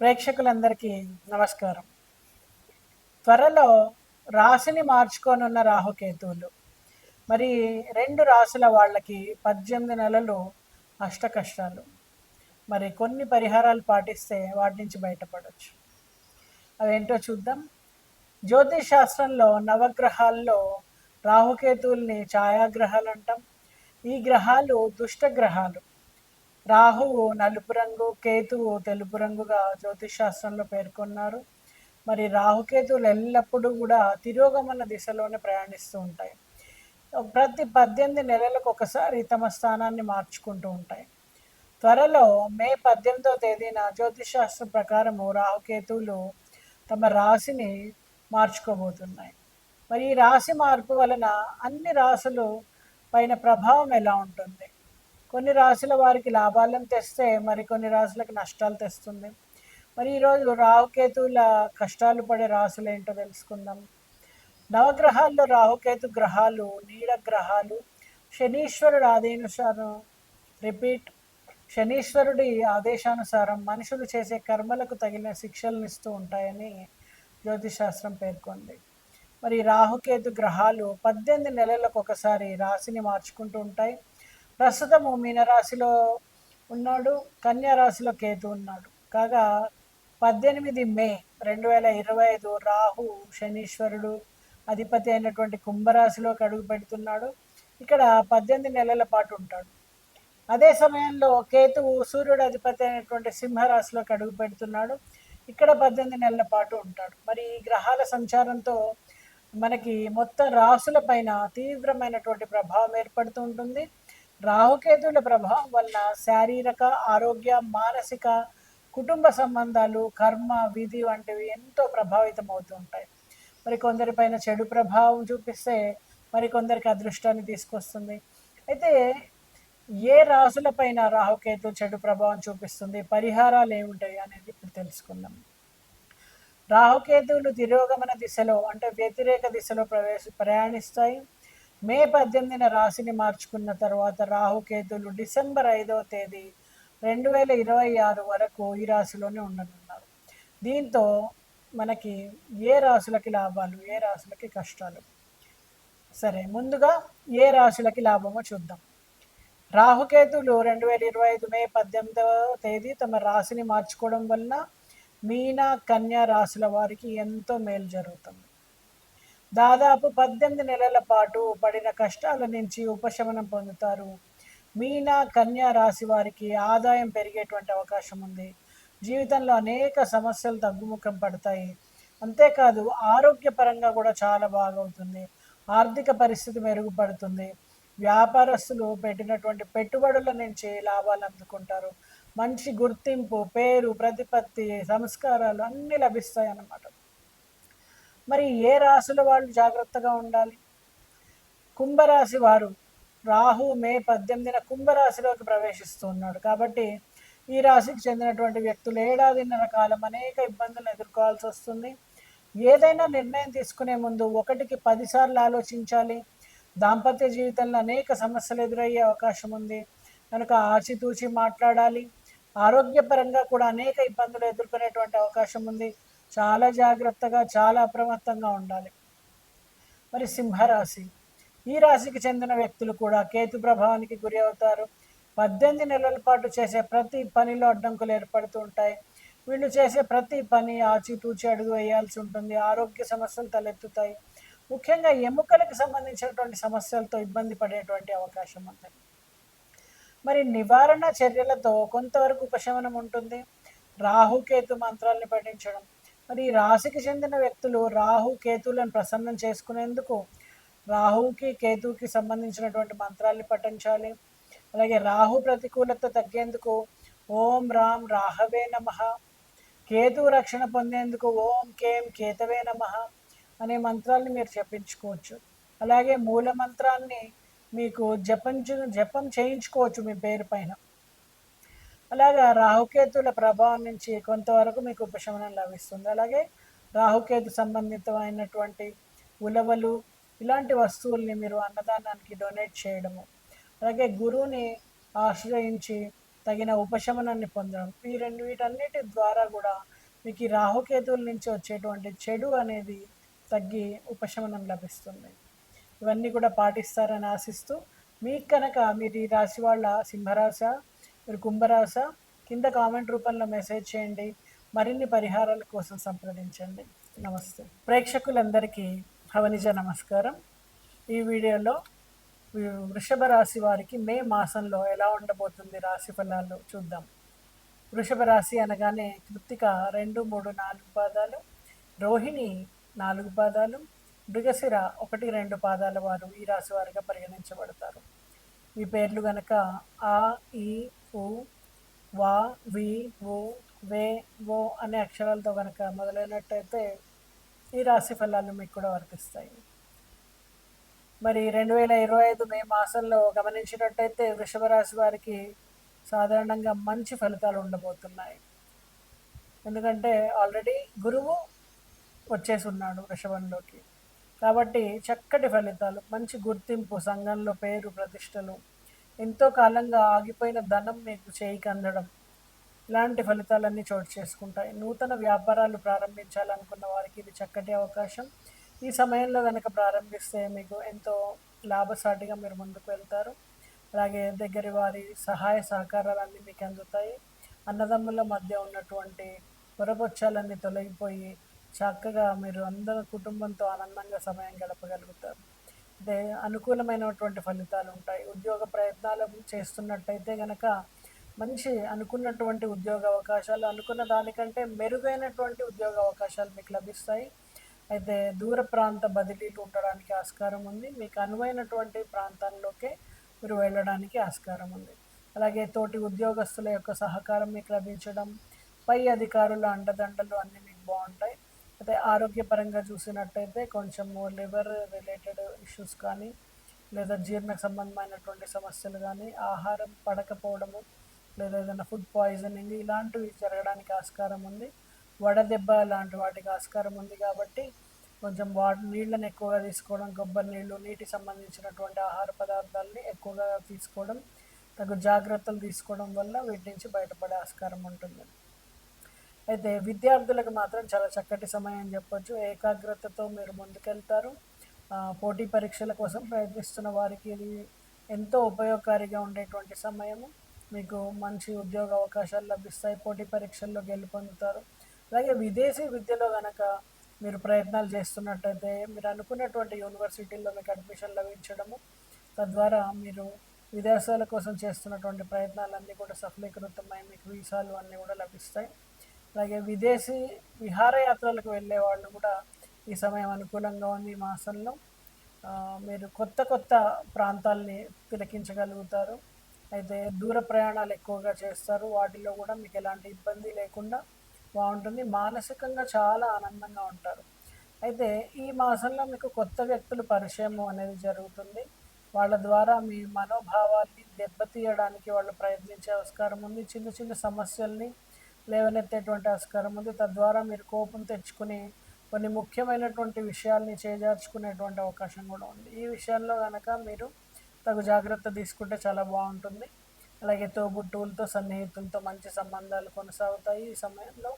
ప్రేక్షకులందరికీ నమస్కారం. త్వరలో రాశిని మార్చుకోనున్న రాహుకేతువులు. మరి 2 రాశుల వాళ్ళకి 18 నెలలు అష్టకష్టాలు. మరి కొన్ని పరిహారాలు పాటిస్తే వాటి నుంచి బయటపడొచ్చు. అవేంటో చూద్దాం. జ్యోతిష్ శాస్త్రంలో నవగ్రహాల్లో రాహుకేతువుల్ని ఛాయాగ్రహాలు అంటాం. ఈ గ్రహాలు దుష్ట గ్రహాలు. రాహువు నలుపు రంగు, కేతువు తెలుపు రంగుగా జ్యోతిష్ శాస్త్రంలో పేర్కొన్నారు. మరి రాహుకేతువులు ఎల్లప్పుడూ కూడా తిరోగమన దిశలోనే ప్రయాణిస్తూ ఉంటాయి. ప్రతి 18 నెలలకు ఒకసారి తమ స్థానాన్ని మార్చుకుంటూ ఉంటాయి. త్వరలో మే 18వ తేదీన జ్యోతిష్ శాస్త్రం ప్రకారము రాహుకేతువులు తమ రాశిని మార్చుకోబోతున్నాయి. మరి ఈ రాశి మార్పు వలన అన్ని రాశులు పైన ప్రభావం ఎలా ఉంటుంది? కొన్ని రాశుల వారికి లాభాలను తెస్తే మరికొన్ని రాశులకు నష్టాలు తెస్తుంది. మరి ఈరోజు రాహుకేతువుల కష్టాలు పడే రాశులు ఏంటో తెలుసుకుందాం. నవగ్రహాల్లో రాహుకేతు గ్రహాలు నీడ గ్రహాలు. శనీశ్వరుడు ఆదేశానుసారం శనీశ్వరుడి ఆదేశానుసారం మనుషులు చేసే కర్మలకు తగిన శిక్షలను ఇస్తూ ఉంటాయని జ్యోతిశాస్త్రం పేర్కొంది. మరి రాహుకేతు గ్రహాలు 18 నెలలకు ఒకసారి రాశిని మార్చుకుంటూ ఉంటాయి. ప్రస్తుతము మీనరాశిలో ఉన్నాడు, కన్యా రాశిలో కేతు ఉన్నాడు. కాగా 18 మే 2025 రాహు శనీశ్వరుడు అధిపతి అయినటువంటి కుంభరాశిలోకి అడుగు పెడుతున్నాడు. ఇక్కడ 18 నెలల పాటు ఉంటాడు. అదే సమయంలో కేతువు సూర్యుడు అధిపతి అయినటువంటి సింహరాశిలోకి అడుగు పెడుతున్నాడు. ఇక్కడ 18 నెలల పాటు ఉంటాడు. మరి ఈ గ్రహాల సంచారంతో మనకి మొత్తం రాశుల పైన తీవ్రమైనటువంటి ప్రభావం ఏర్పడుతూ ఉంటుంది. రాహుకేతువుల ప్రభావం వల్ల శారీరక ఆరోగ్య, మానసిక, కుటుంబ సంబంధాలు, కర్మ, విధి వంటివి ఎంతో ప్రభావితం అవుతూ ఉంటాయి. మరి కొందరిపైన చెడు ప్రభావం చూపిస్తే మరికొందరికి అదృష్టాన్ని తీసుకొస్తుంది. అయితే ఏ రాశులపైన రాహుకేతు చెడు ప్రభావం చూపిస్తుంది, పరిహారాలు ఏముంటాయి అనేది ఇప్పుడు తెలుసుకుందాం. రాహుకేతువులు తిరోగమన దిశలో అంటే వ్యతిరేక దిశలో ప్రయాణిస్తాయి. మే 18న రాశిని మార్చుకున్న తర్వాత రాహుకేతువులు డిసెంబర్ 5వ తేదీ 2026 వరకు ఈ రాశిలోనే ఉండనున్నారు. దీంతో మనకి ఏ రాశులకి లాభాలు, ఏ రాశులకి కష్టాలు? సరే, ముందుగా ఏ రాశులకి లాభమో చూద్దాం. రాహుకేతువులు 2025 మే 18వ తేదీ తమ రాశిని మార్చుకోవడం వలన మీన, కన్యా రాశుల వారికి ఎంతో మేలు జరుగుతుంది. దాదాపు 18 నెలల పాటు పడిన కష్టాల నుంచి ఉపశమనం పొందుతారు. మీన, కన్యా రాశి వారికి ఆదాయం పెరిగేటువంటి అవకాశం ఉంది. జీవితంలో అనేక సమస్యలు తగ్గుముఖం పడతాయి. అంతేకాదు ఆరోగ్యపరంగా కూడా చాలా బాగవుతుంది. ఆర్థిక పరిస్థితి మెరుగుపడుతుంది. వ్యాపారస్తులు పెట్టినటువంటి పెట్టుబడుల నుంచి లాభాలు అందుకుంటారు. మంచి గుర్తింపు, పేరు, ప్రతిపత్తి, సంస్కారాలు అన్నీ లభిస్తాయి అన్నమాట. మరి ఏ రాశుల వాళ్ళు జాగ్రత్తగా ఉండాలి? కుంభరాశి వారు రాహు మే 18న కుంభరాశిలోకి ప్రవేశిస్తున్నాడు. కాబట్టి ఈ రాశికి చెందినటువంటి వ్యక్తులు ఏడాదిన్నర కాలం అనేక ఇబ్బందులను ఎదుర్కోవాల్సి వస్తుంది. ఏదైనా నిర్ణయం తీసుకునే ముందు 1కి 10 సార్లు ఆలోచించాలి. దాంపత్య జీవితంలో అనేక సమస్యలు ఎదురయ్యే అవకాశం ఉంది కనుక ఆచితూచి మాట్లాడాలి. ఆరోగ్యపరంగా కూడా అనేక ఇబ్బందులు ఎదుర్కొనేటువంటి అవకాశం ఉంది. చాలా జాగ్రత్తగా, చాలా అప్రమత్తంగా ఉండాలి. మరి సింహరాశి, ఈ రాశికి చెందిన వ్యక్తులు కూడా కేతు ప్రభావానికి గురి అవుతారు. 18 నెలల పాటు చేసే ప్రతి పనిలో అడ్డంకులు ఏర్పడుతూ ఉంటాయి. వీళ్ళు చేసే ప్రతి పని ఆచితూచి అడుగు వేయాల్సి ఉంటుంది. ఆరోగ్య సమస్యలు తలెత్తుతాయి. ముఖ్యంగా ఎముకలకు సంబంధించినటువంటి సమస్యలతో ఇబ్బంది పడేటువంటి అవకాశం ఉంది. మరి నివారణ చర్యలతో కొంతవరకు ఉపశమనం ఉంటుంది. రాహుకేతు మంత్రాలను పఠించడం. మరి ఈ రాశికి చెందిన వ్యక్తులు రాహు కేతువులను ప్రసన్నం చేసుకునేందుకు రాహుకి, కేతువుకి సంబంధించినటువంటి మంత్రాల్ని పఠించాలి. అలాగే రాహు ప్రతికూలత తగ్గేందుకు ఓం రాం రాహవే నమః, కేతువు రక్షణ పొందేందుకు ఓం కేం కేతవే నమః అనే మంత్రాల్ని మీరు జపించుకోవచ్చు. అలాగే మూల మంత్రాన్ని మీకు జపం చేయించుకోవచ్చు మీ పేరు పైన. అలాగా రాహుకేతుల ప్రభావం నుంచి కొంతవరకు మీకు ఉపశమనం లభిస్తుంది. అలాగే రాహుకేతు సంబంధితమైనటువంటి ఉలవలు ఇలాంటి వస్తువుల్ని మీరు అన్నదానానికి డొనేట్ చేయడము, అలాగే గురువుని ఆశ్రయించి తగిన ఉపశమనాన్ని పొందడం, వీటన్నిటి ద్వారా కూడా మీకు ఈ రాహుకేతువుల నుంచి వచ్చేటువంటి చెడు అనేది తగ్గి ఉపశమనం లభిస్తుంది. ఇవన్నీ కూడా పాటిస్తారని ఆశిస్తూ, మీకు కనుక మీరు ఈ రాశి వాళ్ళ సింహరాశ, మీరు కుంభరాశ, కింద కామెంట్ రూపంలో మెసేజ్ చేయండి. మరిన్ని పరిహారాల కోసం సంప్రదించండి. నమస్తే. ప్రేక్షకులందరికీ హవనిజ నమస్కారం. ఈ వీడియోలో వృషభ రాశి వారికి మే మాసంలో ఎలా ఉండబోతుంది రాశి ఫలాలు చూద్దాం. వృషభ రాశి అనగానే కృత్తిక 2, 3, 4 పాదాలు, రోహిణి 4 పాదాలు, మృగశిర 1, 2 పాదాల వారు ఈ రాశి వారిగా పరిగణించబడతారు. ఈ పేర్లు గనక ఆ, ఈ, ఉ, వా, వి, ఉ, వే, ఓ అనే అక్షరాలతో కనుక మొదలైనట్టయితే ఈ రాశి ఫలాలు మీకు కూడా వర్తిస్తాయి. మరి 2025 మే మాసంలో గమనించినట్టయితే వృషభ రాశి వారికి సాధారణంగా మంచి ఫలితాలు ఉండబోతున్నాయి. ఎందుకంటే ఆల్రెడీ గురువు వచ్చేసి ఉన్నాడు వృషభంలోకి. కాబట్టి చక్కటి ఫలితాలు, మంచి గుర్తింపు, సంఘంలో పేరు ప్రతిష్టలు, ఎంతో కాలంగా ఆగిపోయిన ధనం మీకు చేయికి అందడం, ఇలాంటి ఫలితాలన్నీ చోటు చేసుకుంటాయి. నూతన వ్యాపారాలు ప్రారంభించాలనుకున్న వారికి ఇది చక్కటి అవకాశం. ఈ సమయంలో కనుక ప్రారంభిస్తే మీకు ఎంతో లాభసాటిగా మీరు ముందుకు వెళ్తారు. అలాగే దగ్గరి వారి సహాయ సహకారాలన్నీ మీకు అందుతాయి. అన్నదమ్ముల మధ్య ఉన్నటువంటి పొరపొచ్చాలన్నీ తొలగిపోయి చక్కగా మీరు అందరి కుటుంబంతో ఆనందంగా సమయం గడపగలుగుతారు. అదే అనుకూలమైనటువంటి ఫలితాలు ఉంటాయి. ఉద్యోగ ప్రయత్నాలు చేస్తున్నట్టయితే కనుక మంచి అనుకున్నటువంటి ఉద్యోగ అవకాశాలు, అనుకున్న దానికంటే మెరుగైనటువంటి ఉద్యోగ అవకాశాలు మీకు లభిస్తాయి. అయితే దూర ప్రాంత బదిలీలు ఉండడానికి ఆస్కారం ఉంది. మీకు అనువైనటువంటి ప్రాంతాల్లోకే మీరు వెళ్ళడానికి ఆస్కారం ఉంది. అలాగే తోటి ఉద్యోగస్తుల యొక్క సహకారం మీకు లభించడం, పై అధికారుల అండదండలు అన్నీ మీకు బాగుంటాయి. అయితే ఆరోగ్యపరంగా చూసినట్టయితే కొంచెము లివర్ రిలేటెడ్ ఇష్యూస్ కానీ, లేదా జీర్ణ సంబంధమైనటువంటి సమస్యలు కానీ, ఆహారం పడకపోవడము, లేదా ఏదైనా ఫుడ్ పాయిజనింగ్ ఇలాంటివి జరగడానికి ఆస్కారం ఉంది. వడదెబ్బ లాంటి వాటికి ఆస్కారం ఉంది. కాబట్టి కొంచెం నీళ్ళని ఎక్కువగా తీసుకోవడం, కొబ్బరి నీళ్ళు, నీటికి సంబంధించినటువంటి ఆహార పదార్థాలని ఎక్కువగా తీసుకోవడం, తగు జాగ్రత్తలు తీసుకోవడం వల్ల వీటి నుంచి బయటపడే ఆస్కారం ఉంటుంది. అయితే విద్యార్థులకు మాత్రం చాలా చక్కటి సమయం అని చెప్పొచ్చు. ఏకాగ్రతతో మీరు ముందుకెళ్తారు. పోటీ పరీక్షల కోసం ప్రయత్నిస్తున్న వారికి ఇది ఎంతో ఉపయోగకారిగా ఉండేటువంటి సమయము. మీకు మంచి ఉద్యోగ అవకాశాలు లభిస్తాయి. పోటీ పరీక్షల్లో గెలుపొందుతారు. అలాగే విదేశీ విద్యలో కనుక మీరు ప్రయత్నాలు చేస్తున్నట్టయితే మీరు అనుకున్నటువంటి యూనివర్సిటీల్లో మీకు అడ్మిషన్ లభించడము, తద్వారా మీరు విదేశాల కోసం చేస్తున్నటువంటి ప్రయత్నాలన్నీ కూడా సఫలీకృతమై మీకు వీసాలు అన్నీ కూడా లభిస్తాయి. అలాగే విదేశీ విహారయాత్రలకు వెళ్ళే వాళ్ళు కూడా ఈ సమయం అనుకూలంగా ఉంది. ఈ మాసంలో మీరు కొత్త కొత్త ప్రాంతాల్ని తిలకించగలుగుతారు. అయితే దూర ప్రయాణాలు ఎక్కువగా చేస్తారు. వాటిలో కూడా మీకు ఎలాంటి ఇబ్బంది లేకుండా బాగుంటుంది. మానసికంగా చాలా ఆనందంగా ఉంటారు. అయితే ఈ మాసంలో మీకు కొత్త వ్యక్తులు పరిచయం అనేది జరుగుతుంది. వాళ్ళ ద్వారా మీ మనోభావాల్ని దెబ్బతీయడానికి వాళ్ళు ప్రయత్నించే ఆస్కారం ఉంది. చిన్న చిన్న సమస్యల్ని లేవనెత్తేటువంటి ఆస్కారం ఉంది. తద్వారా మీరు కోపం తెచ్చుకుని కొన్ని ముఖ్యమైనటువంటి విషయాల్ని చేజార్చుకునేటువంటి అవకాశం కూడా ఉంది. ఈ విషయంలో కనుక మీరు తగు జాగ్రత్త తీసుకుంటే చాలా బాగుంటుంది. అలాగే తోబుట్టువులతో, సన్నిహితులతో మంచి సంబంధాలు కొనసాగుతాయి ఈ సమయంలో.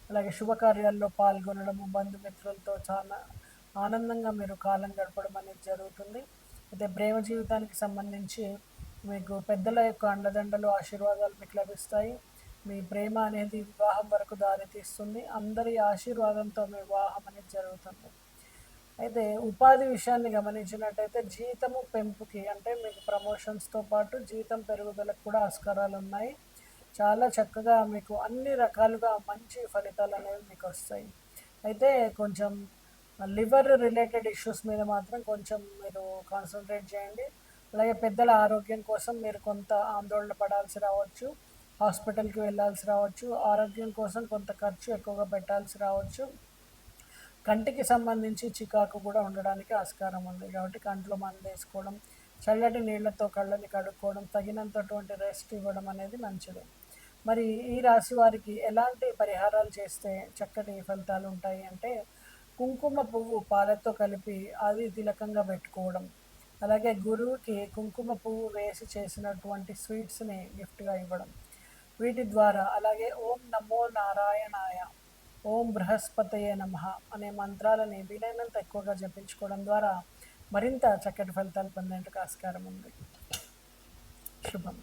అలాగే శుభకార్యాల్లో పాల్గొనడము, బంధుమిత్రులతో చాలా ఆనందంగా మీరు కాలం గడపడం అనేది జరుగుతుంది. అయితే ప్రేమ జీవితానికి సంబంధించి మీకు పెద్దల యొక్క అండదండలు, ఆశీర్వాదాలు మీకు లభిస్తాయి. మీ ప్రేమ అనేది వివాహం వరకు దారితీస్తుంది. అందరి ఆశీర్వాదంతో మీ వివాహం అనేది జరుగుతుంది. అయితే ఉపాధి విషయాన్ని గమనించినట్టయితే జీతము పెంపుకి, అంటే మీకు ప్రమోషన్స్తో పాటు జీతం పెరుగుదలకు కూడా ఆస్కారాలు ఉన్నాయి. చాలా చక్కగా మీకు అన్ని రకాలుగా మంచి ఫలితాలు అనేవి మీకు వస్తాయి. అయితే కొంచెం లివర్ రిలేటెడ్ ఇష్యూస్ మీద మాత్రం కొంచెం మీరు కాన్సన్ట్రేట్ చేయండి. అలాగే పెద్దల ఆరోగ్యం కోసం మీరు కొంత ఆందోళన పడాల్సి రావచ్చు, హాస్పిటల్కి వెళ్ళాల్సి రావచ్చు, ఆరోగ్యం కోసం కొంత ఖర్చు ఎక్కువగా పెట్టాల్సి రావచ్చు. కంటికి సంబంధించి చికాకు కూడా ఉండడానికి ఆస్కారం ఉంది. కాబట్టి కంట్లో మందు వేసుకోవడం, చల్లటి నీళ్లతో కళ్ళని కడుక్కోవడం, తగినంతటువంటి రెస్ట్ ఇవ్వడం అనేది మంచిది. మరి ఈ రాశి వారికి ఎలాంటి పరిహారాలు చేస్తే చక్కటి ఫలితాలు ఉంటాయి అంటే, కుంకుమ పువ్వు పాలతో కలిపి అది తిలకంగా పెట్టుకోవడం, అలాగే గురువుకి కుంకుమ పువ్వు వేసి చేసినటువంటి స్వీట్స్ని గిఫ్ట్గా ఇవ్వడం, వీటి ద్వారా అలాగే ఓం నమో నారాయణాయ, ఓం బృహస్పతయే నమః అనే మంత్రాలని వీలైనంత ఎక్కువగా జపించుకోవడం ద్వారా మరింత చక్కటి ఫలితాలు పొందేందుకు ఆస్కారం ఉంది. శుభం.